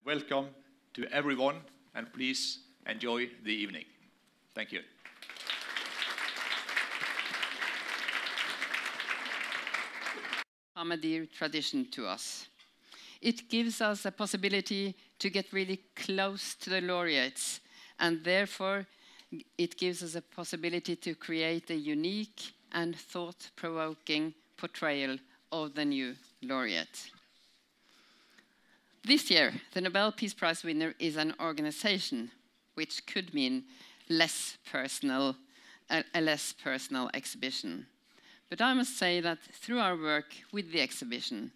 welcome to everyone, and please enjoy the evening. Thank you. A dear tradition to us. It gives us a possibility to get really close to the laureates, and therefore it gives us a possibility to create a unique and thought-provoking portrayal of the new laureate. This year, the Nobel Peace Prize winner is an organization, which could mean a less personal exhibition. But I must say that through our work with the exhibition,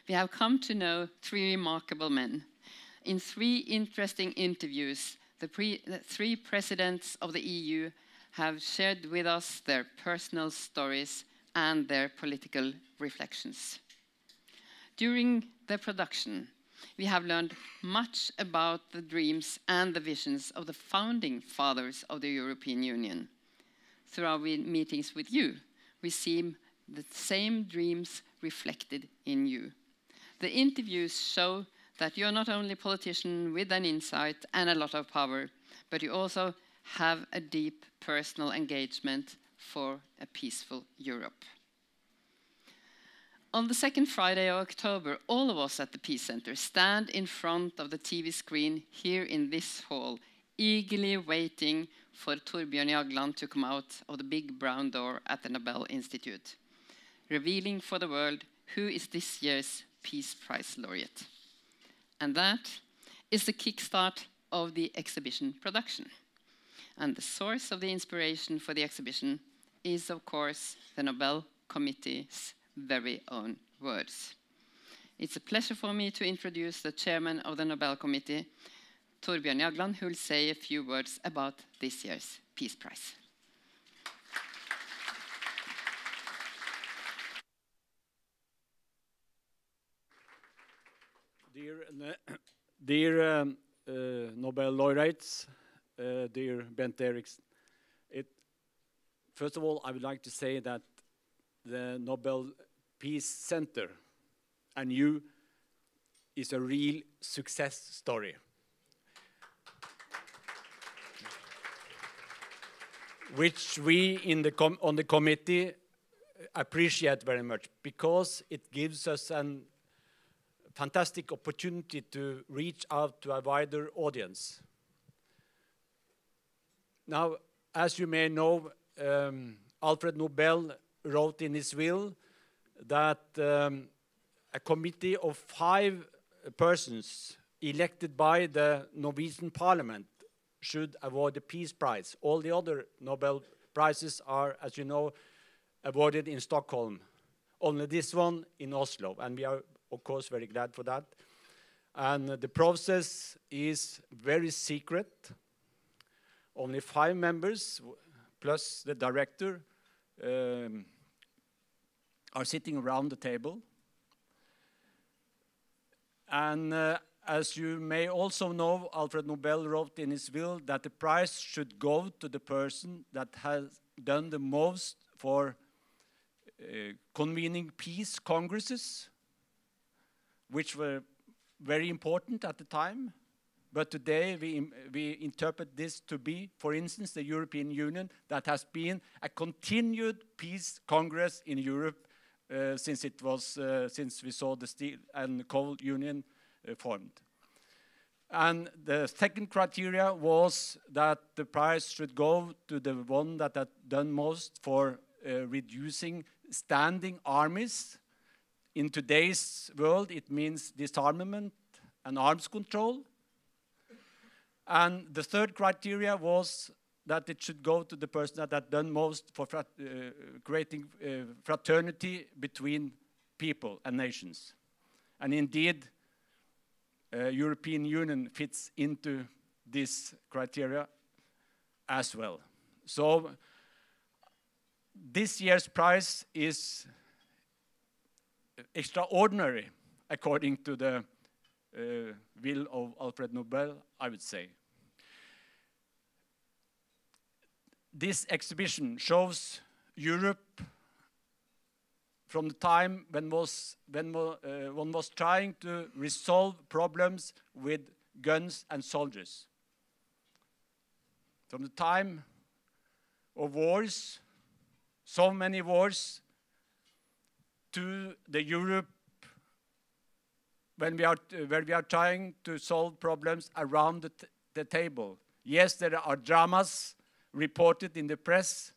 we have come to know three remarkable men. In three interesting interviews, the three presidents of the EU have shared with us their personal stories and their political reflections. During the production, we have learned much about the dreams and the visions of the founding fathers of the European Union. Through our meetings with you, we see the same dreams reflected in you. The interviews show that you're not only a politician with an insight and a lot of power, but you also have a deep personal engagement for a peaceful Europe. On the second Friday of October, all of us at the Peace Center stand in front of the TV screen here in this hall, eagerly waiting for Torbjørn Jagland to come out of the big brown door at the Nobel Institute, revealing for the world who is this year's Peace Prize laureate. And that is the kickstart of the exhibition production. And the source of the inspiration for the exhibition is, of course, the Nobel Committee's very own words. It's a pleasure for me to introduce the chairman of the Nobel Committee, Torbjørn Jagland, who will say a few words about this year's Peace Prize. Dear Nobel laureates, dear Bent Eriksen, first of all, I would like to say that the Nobel Peace Center and you is a real success story. Which we on the committee appreciate very much, because it gives us a fantastic opportunity to reach out to a wider audience. Now, as you may know, Alfred Nobel wrote in his will that a committee of 5 persons elected by the Norwegian Parliament should award the Peace Prize. All the other Nobel Prizes are, as you know, awarded in Stockholm. Only this one in Oslo, and we are, of course, very glad for that. And the process is very secret. Only 5 members, plus the director, are sitting around the table. And as you may also know, Alfred Nobel wrote in his will that the prize should go to the person that has done the most for convening peace congresses, which were very important at the time. But today we interpret this to be, for instance, the European Union, that has been a continued peace congress in Europe since we saw the Steel and Coal Union formed. And the second criteria was that the prize should go to the one that had done most for reducing standing armies. In today's world, it means disarmament and arms control. And the third criteria was that it should go to the person that had done most for creating fraternity between people and nations. And indeed, European Union fits into this criteria as well. So this year's prize is extraordinary according to the will of Alfred Nobel, I would say. This exhibition shows Europe from the time when one was trying to resolve problems with guns and soldiers. From the time of wars, so many wars, to the Europe where we are trying to solve problems around the table. Yes, there are dramas reported in the press.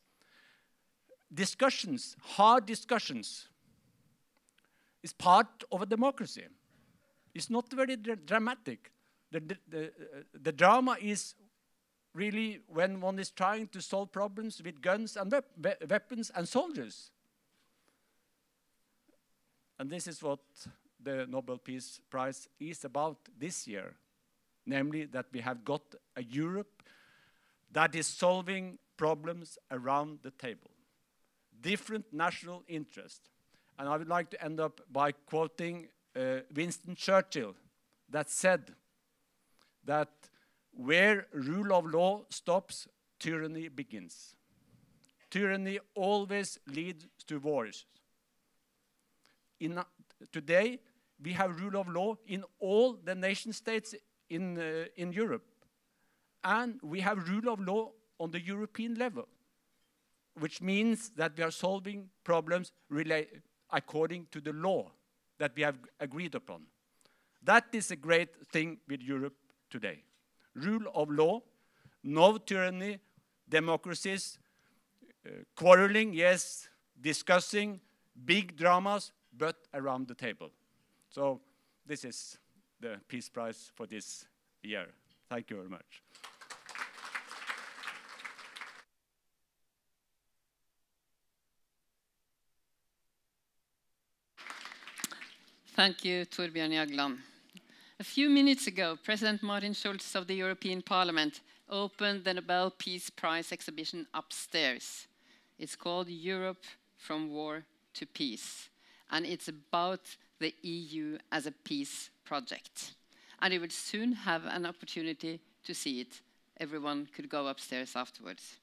Discussions, hard discussions, is part of a democracy. It's not very dramatic. The drama is really when one is trying to solve problems with guns and weapons and soldiers. And this is what the Nobel Peace Prize is about this year, namely that we have got a Europe that is solving problems around the table. Different national interests. And I would like to end up by quoting Winston Churchill, that said that where rule of law stops, tyranny begins. Tyranny always leads to wars. Today, we have rule of law in all the nation states in Europe. And we have rule of law on the European level, which means that we are solving problems according to the law that we have agreed upon. That is a great thing with Europe today. Rule of law, no tyranny, democracies, quarreling, yes, discussing, big dramas, but around the table. So this is the Peace Prize for this year. Thank you very much. Thank you, Torbjørn Jagland. A few minutes ago, President Martin Schulz of the European Parliament opened the Nobel Peace Prize exhibition upstairs. It's called Europe from War to Peace, and it's about the EU as a peace project. And you will soon have an opportunity to see it. Everyone could go upstairs afterwards.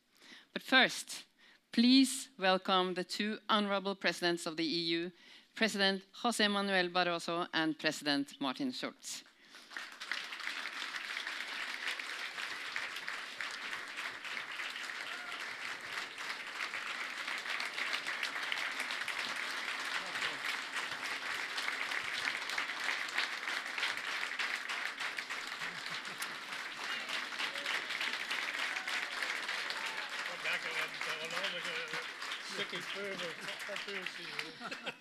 But first, please welcome the two honorable presidents of the EU, President José Manuel Barroso and President Martin Schulz.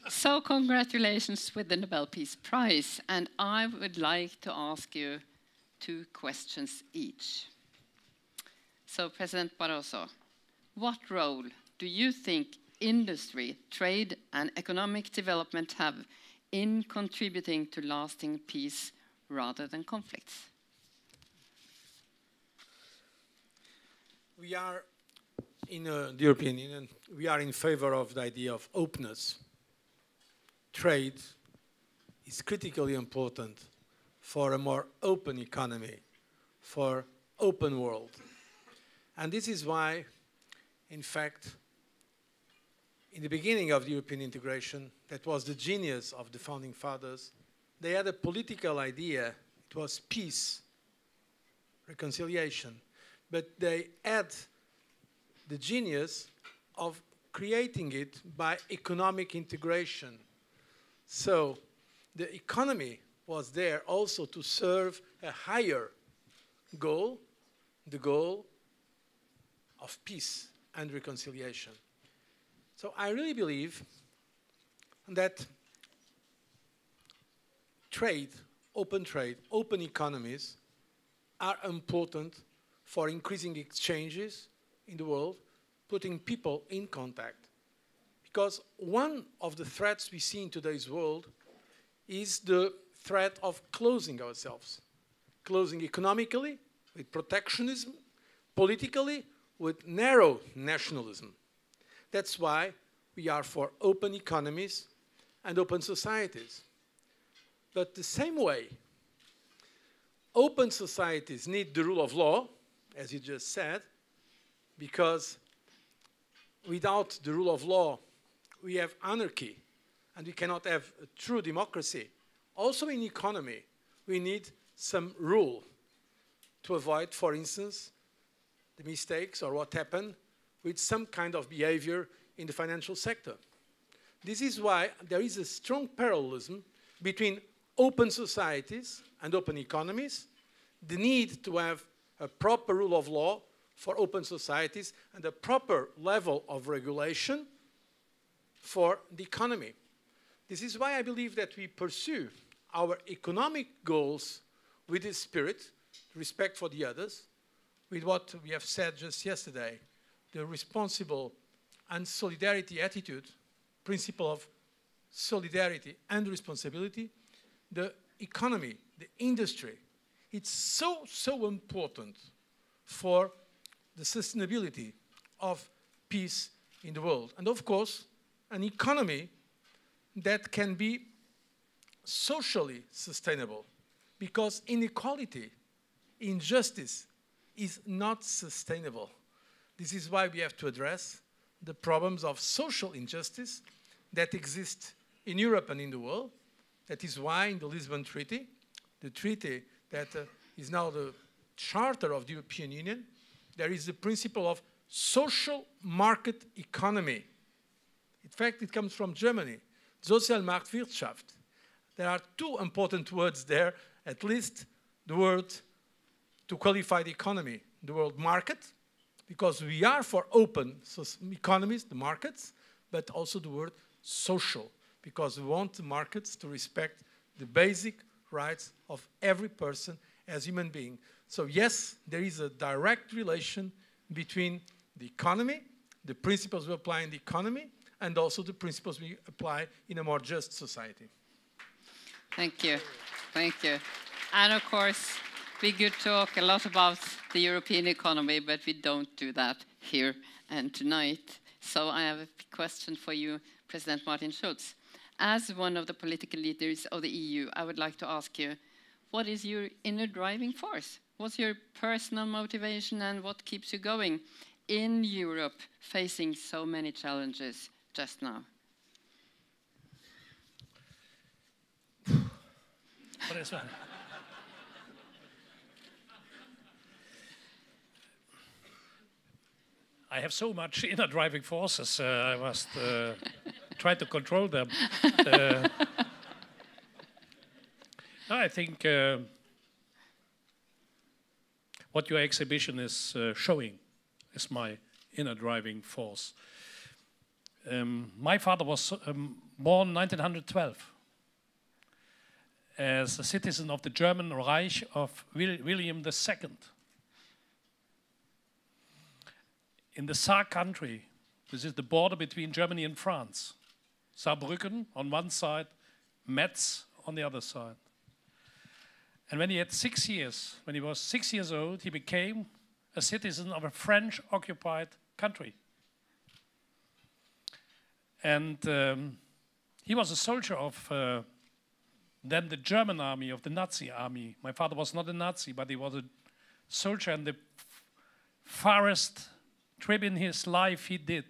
So congratulations with the Nobel Peace Prize, and I would like to ask you two questions each. So President Barroso, what role do you think industry, trade and economic development have in contributing to lasting peace rather than conflicts? We are in the European Union, we are in favor of the idea of openness. Trade is critically important for a more open economy, for open world. And this is why, in fact, in the beginning of the European integration, that was the genius of the founding fathers, they had a political idea. It was peace, reconciliation. But they had the genius of creating it by economic integration. So the economy was there also to serve a higher goal, the goal of peace and reconciliation. So I really believe that trade, open economies are important for increasing exchanges in the world, putting people in contact. Because one of the threats we see in today's world is the threat of closing ourselves. Closing economically, with protectionism, politically, with narrow nationalism. That's why we are for open economies and open societies. But the same way, open societies need the rule of law, as you just said, because without the rule of law, we have anarchy and we cannot have a true democracy. Also in economy, we need some rule to avoid, for instance, the mistakes or what happened with some kind of behavior in the financial sector. This is why there is a strong parallelism between open societies and open economies, the need to have a proper rule of law for open societies and a proper level of regulation for the economy. This is why I believe that we pursue our economic goals with this spirit, respect for the others, with what we have said just yesterday, the responsible and solidarity attitude, principle of solidarity and responsibility, the economy, the industry. It's so important for the sustainability of peace in the world. And of course, an economy that can be socially sustainable, because inequality, injustice is not sustainable. This is why we have to address the problems of social injustice that exist in Europe and in the world. That is why in the Lisbon Treaty, the treaty that is now the charter of the European Union, there is the principle of social market economy. In fact, it comes from Germany, Sozialmarktwirtschaft. There are two important words there, at least the word to qualify the economy, the word market, because we are for open economies, the markets, but also the word social, because we want the markets to respect the basic rights of every person as human being. So yes, there is a direct relation between the economy, the principles we apply in the economy, and also the principles we apply in a more just society. Thank you. Thank you. And of course, we could talk a lot about the European economy, but we don't do that here and tonight. So I have a question for you, President Martin Schulz. As one of the political leaders of the EU, I would like to ask you, what is your inner driving force? What's your personal motivation and what keeps you going in Europe facing so many challenges just now? What is that? I have so much inner driving forces, I must try to control them. I think what your exhibition is showing is my inner driving force. My father was born in 1912 as a citizen of the German Reich of William II. In the Saar country, this is the border between Germany and France. Saarbrücken on one side, Metz on the other side. And when he had 6 years, when he was 6 years old, he became a citizen of a French-occupied country. And he was a soldier of then the German army, of the Nazi army. My father was not a Nazi, but he was a soldier, and the farthest trip in his life he did.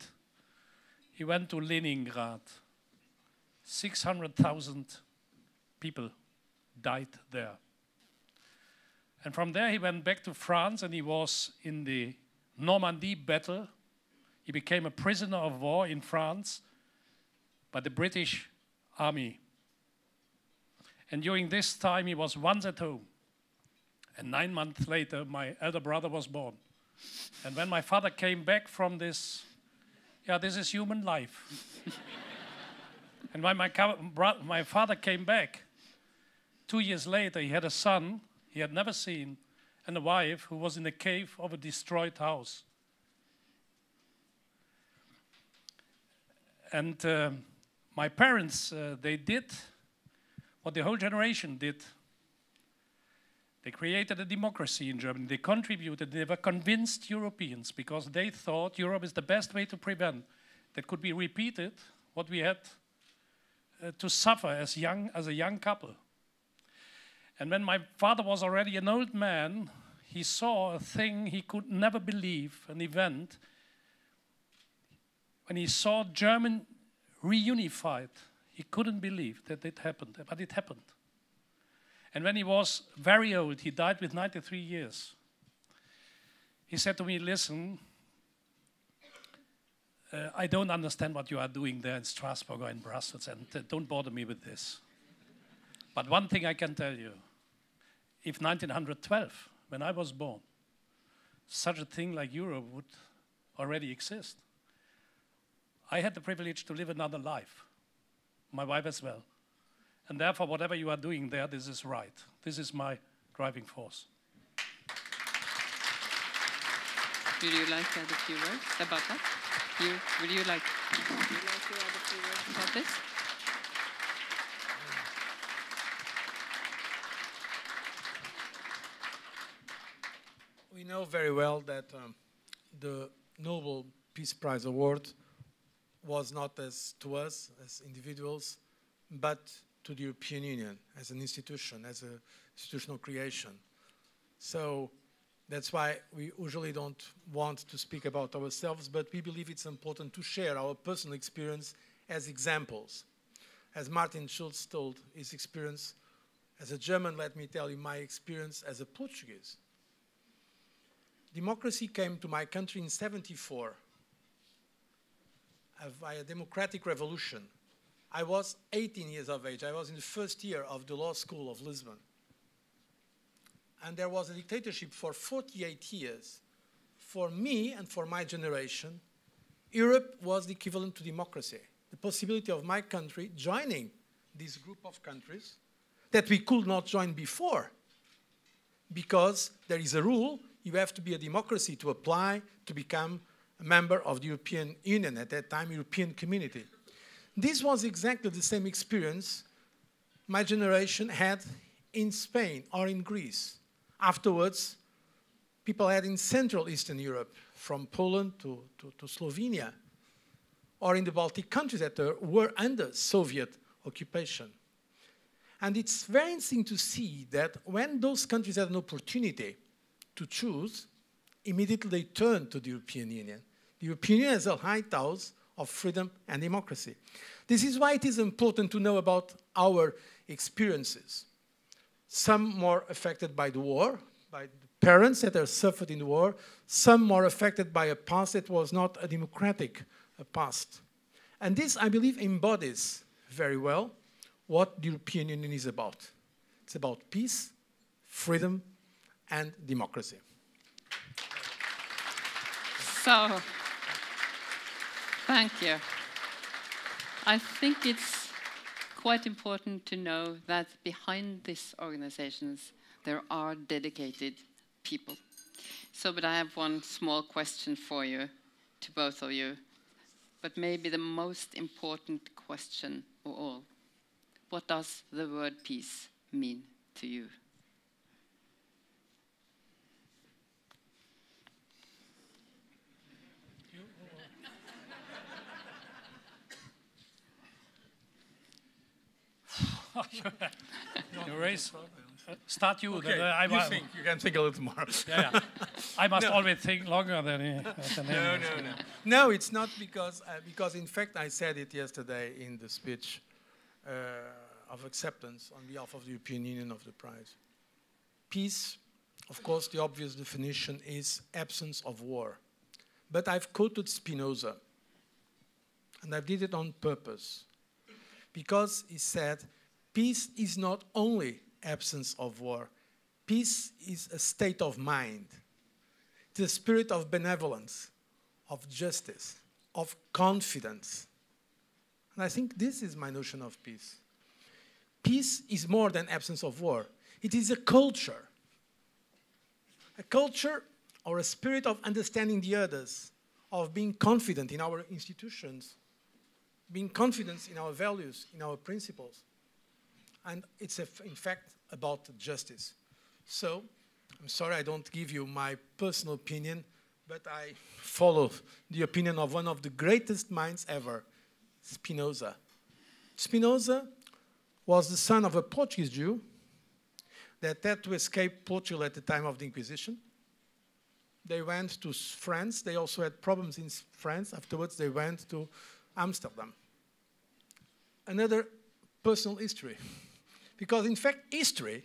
He went to Leningrad. 600,000 people died there. And from there he went back to France, and he was in the Normandy battle. He became a prisoner of war in France by the British army. And during this time he was once at home. And 9 months later my elder brother was born. And when my father came back from this, this is human life. And when my father came back, 2 years later, he had a son he had never seen and a wife who was in the cave of a destroyed house. And my parents, they did what the whole generation did. They created a democracy in Germany. They contributed. They were convinced Europeans because they thought Europe is the best way to prevent that could be repeated what we had to suffer as a young couple. And when my father was already an old man, he saw a thing he could never believe, an event, when he saw Germany reunified. He couldn't believe that it happened, but it happened. And when he was very old, he died with 93 years. He said to me, listen, I don't understand what you are doing there in Strasbourg or in Brussels, and don't bother me with this. But one thing I can tell you, if 1912, when I was born, such a thing like Europe would already exist, I had the privilege to live another life, my wife as well. And therefore, whatever you are doing there, this is right. This is my driving force. Would you like to add a few words about that? Would you like to add a few words about this? We know very well that the Nobel Peace Prize Award was not to us as individuals, but to the European Union as an institution, as an institutional creation. So that's why we usually don't want to speak about ourselves, but we believe it's important to share our personal experience as examples. As Martin Schulz told his experience as a German, let me tell you my experience as a Portuguese. Democracy came to my country in '74 via democratic revolution. I was 18 years of age. I was in the first year of the law school of Lisbon. And there was a dictatorship for 48 years. For me and for my generation, Europe was the equivalent to democracy. The possibility of my country joining this group of countries that we could not join before. Because there is a rule, you have to be a democracy to apply to become a member of the European Union, at that time, European Community. This was exactly the same experience my generation had in Spain or in Greece. Afterwards, people had in Central Eastern Europe, from Poland to Slovenia, or in the Baltic countries that were under Soviet occupation. And it's very interesting to see that when those countries had an opportunity to choose, immediately they turned to the European Union. The European Union has a lighthouse of freedom and democracy. This is why it is important to know about our experiences. Some more affected by the war, by the parents that have suffered in the war, some more affected by a past that was not a democratic past. And this, I believe, embodies very well what the European Union is about. It's about peace, freedom, and democracy. So, thank you. I think it's quite important to know that behind these organizations, there are dedicated people. So, but I have one small question for you, to both of you, but maybe the most important question of all. What does the word peace mean to you? You raise. Start you. Okay, then you can think a little more. Yeah. I must always think longer than him. No, it's not because in fact I said it yesterday in the speech of acceptance on behalf of the European Union of the prize. Peace, of course, the obvious definition is absence of war. But I've quoted Spinoza, and I did it on purpose, because he said, peace is not only absence of war. Peace is a state of mind. It's a spirit of benevolence, of justice, of confidence. And I think this is my notion of peace. Peace is more than absence of war. It is a culture. A culture or a spirit of understanding the others, of being confident in our institutions, being confident in our values, in our principles. And it's, in fact, about justice. So, I'm sorry I don't give you my personal opinion, but I follow the opinion of one of the greatest minds ever, Spinoza. Spinoza was the son of a Portuguese Jew that had to escape Portugal at the time of the Inquisition. They went to France. They also had problems in France. Afterwards, they went to Amsterdam. another personal history. Because in fact, history,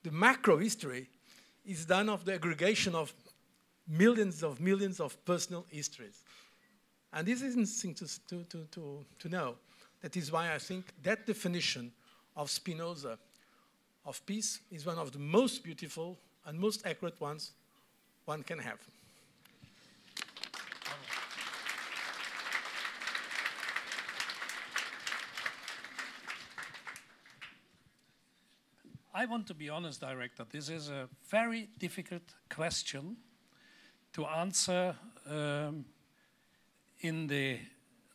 the macro history, is done of the aggregation of millions of personal histories. And this is interesting to know. That is why I think that definition of Spinoza of peace is one of the most beautiful and most accurate ones one can have. I want to be honest, Director. This is a very difficult question to answer in the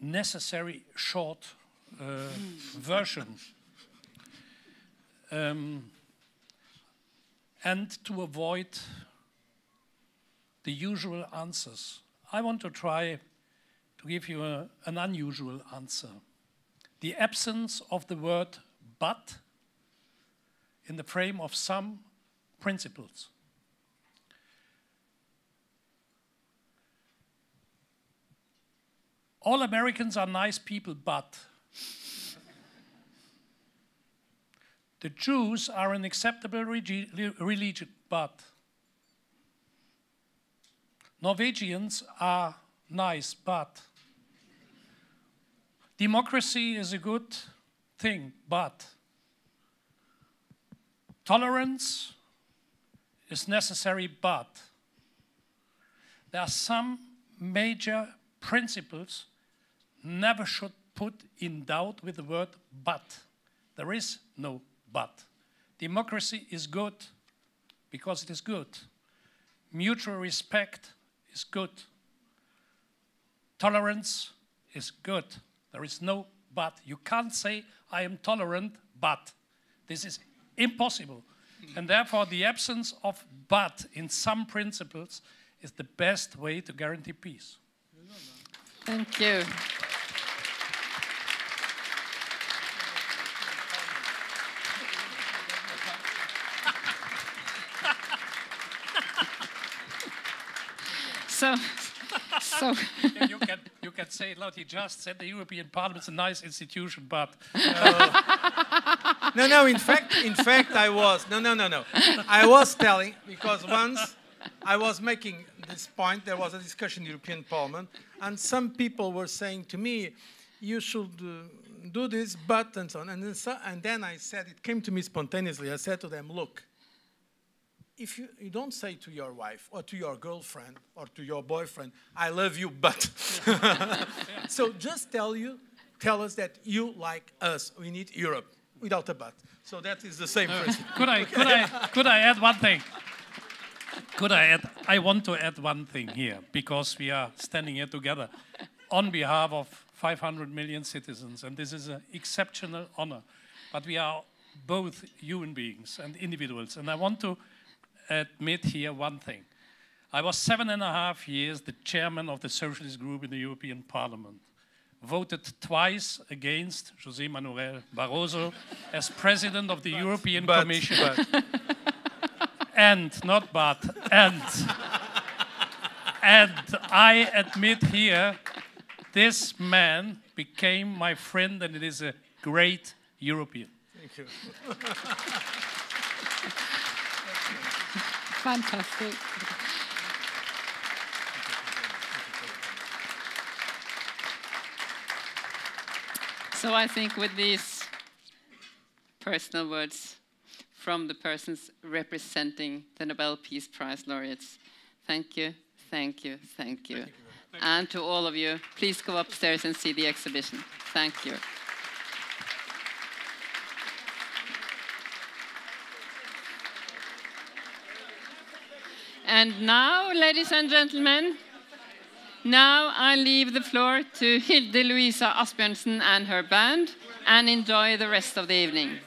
necessary short version. And to avoid the usual answers. I want to try to give you an unusual answer. The absence of the word but in the frame of some principles. All Americans are nice people, but the Jews are an acceptable religion, but Norwegians are nice, but democracy is a good thing, but tolerance is necessary, but there are some major principles never should put in doubt with the word but. There is no but. Democracy is good because it is good. Mutual respect is good. Tolerance is good. There is no but. You can't say, I am tolerant, but. This is impossible. And therefore, the absence of but in some principles is the best way to guarantee peace. Thank you. So you can say, look, he just said the European Parliament is a nice institution, but No, in fact, I was. No. I was telling, because once I was making this point, there was a discussion in the European Parliament, and some people were saying to me, you should do this, but, and so on. And then I said, it came to me spontaneously, I said to them, look, if you don't say to your wife or to your girlfriend or to your boyfriend, I love you, but. So just tell us that you like us. We need Europe, without a but. So that is the same principle. Could I add one thing? I want to add one thing here, because we are standing here together on behalf of 500 million citizens, and this is an exceptional honor. But we are both human beings and individuals, and I want to admit here one thing. I was 7.5 years the chairman of the Socialist Group in the European Parliament, voted twice against José Manuel Barroso as president of the European Commission. And I admit here, this man became my friend, and it is a great European. Thank you. fantastic. So I think with these personal words from the persons representing the Nobel Peace Prize laureates, thank you, thank you, thank you. And to all of you, please go upstairs and see the exhibition. Thank you. And now, ladies and gentlemen, now I leave the floor to Hilde Louisa Asbjørnsen and her band, and enjoy the rest of the evening.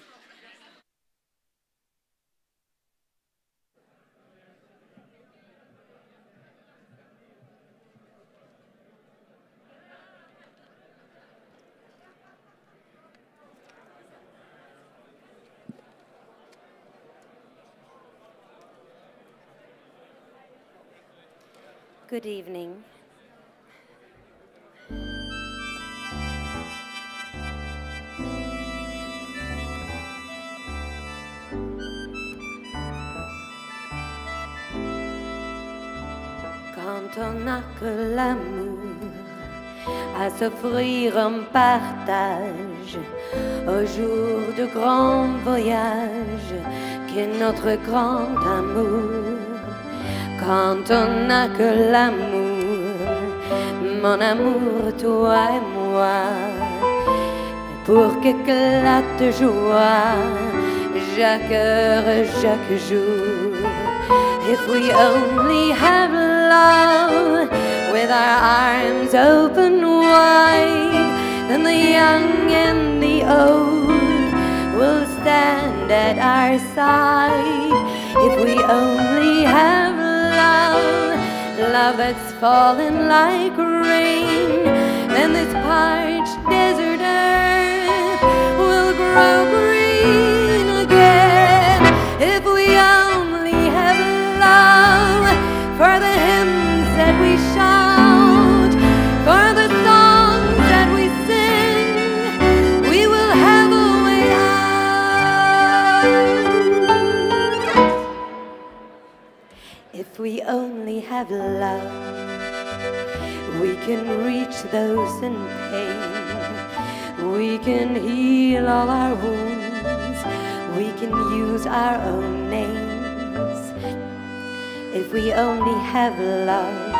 Good evening. on n'a que l'amour à s'offrir en partage au jour de grand voyage qu'est notre grand amour. Quand on n'a que l'amour, mon amour, toi et moi, pour qu'éclate de joie chaque heure, chaque jour. If we only have love with our arms open wide, then the young and the old will stand at our side. If we only have love, love that's fallen like rain, then this parched desert earth will grow green again. If we only have love for the hymns that we shout, for the songs that we sing, we will have a way out. If we only have love, we can reach those in pain. We can heal all our wounds. We can use our own names. If we only have love,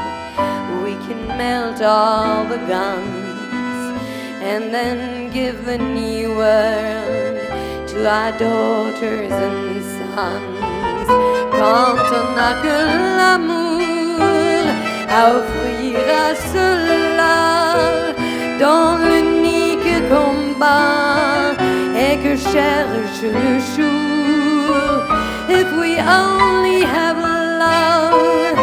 we can melt all the guns and then give the new world to our daughters and sons. Quand on n'a que l'amour à offrir à ceux-là dont l'unique combat est que cherche le jour. If we only have love,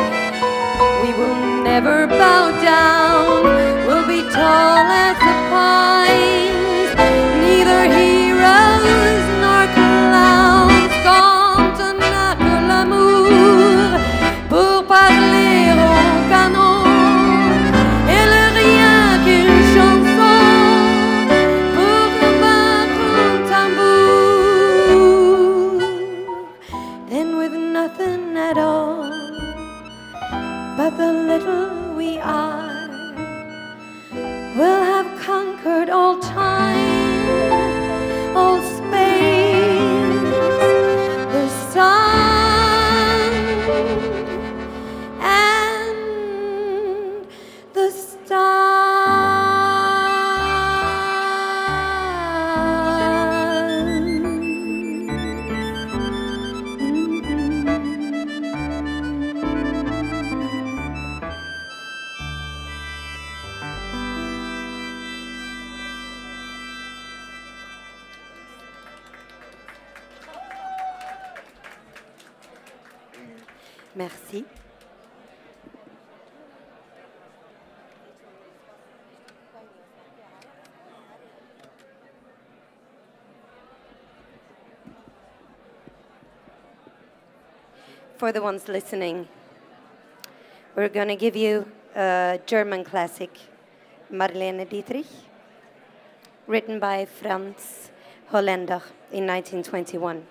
we will never bow down. We'll be tall as the pines, neither heroes nor clowns. Quand on n'a que l'amour pour parler au canon, et le rien qu'une chanson pour combattre un tambour, then with nothing at all but the little we are, we'll have conquered all time, all space, the sun and the stars. Merci. For the ones listening, we're going to give you a German classic, Marlene Dietrich, written by Franz Hollander in 1921.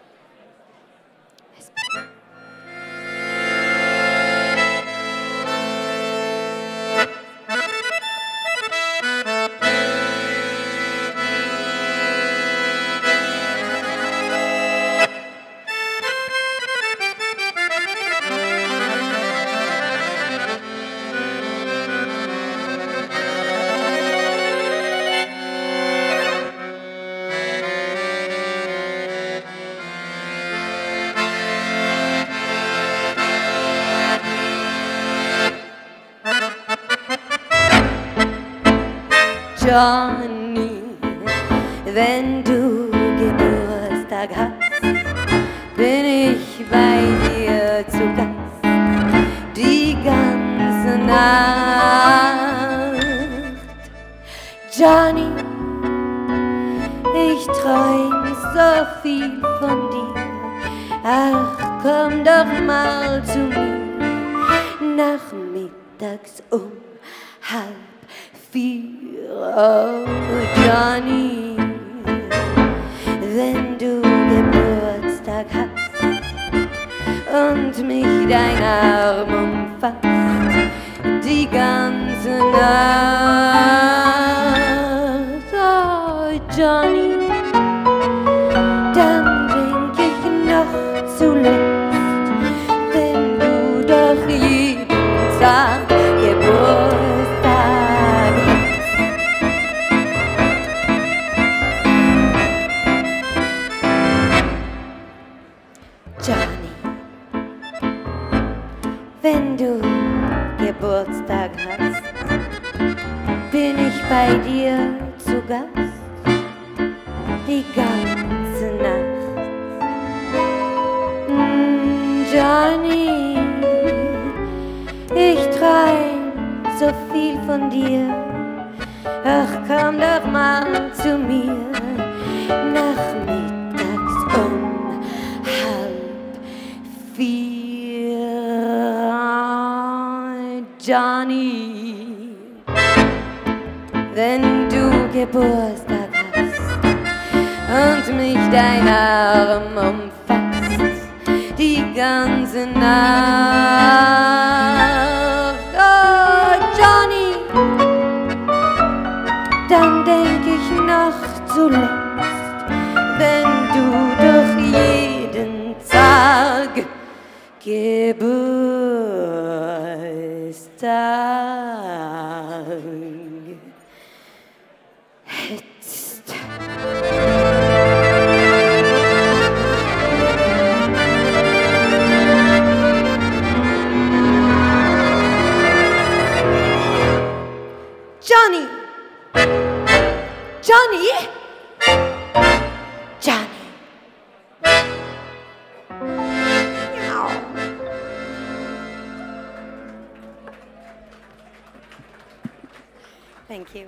Johnny, wenn du Geburtstag hast, bin ich bei dir zu Gast die ganze Nacht. Johnny, ich träum so viel von dir, ach komm doch mal zu mir, nachmittags 3:30. Oh Johnny, wenn du Geburtstag hast und mich dein Arm umfasst, die ganze Nacht. Oh, Johnny, dann denk ich noch zuletzt, wenn du doch jeden Tag Geburtstag hast. Johnny, wenn du Geburtstag hast, bin ich bei dir zu Gast die ganze Nacht. Johnny, ich träum so viel von dir, ach komm doch mal zu mir, nachmittags um 3:30. Johnny, wenn du Geburtstag hast und mich dein Arm umfasst, die ganze Nacht. Oh, Johnny, dann denk ich noch zuletzt, wenn du doch jeden Tag Geburtstag hättest. Johnny! Johnny! Johnny! Meow. Thank you.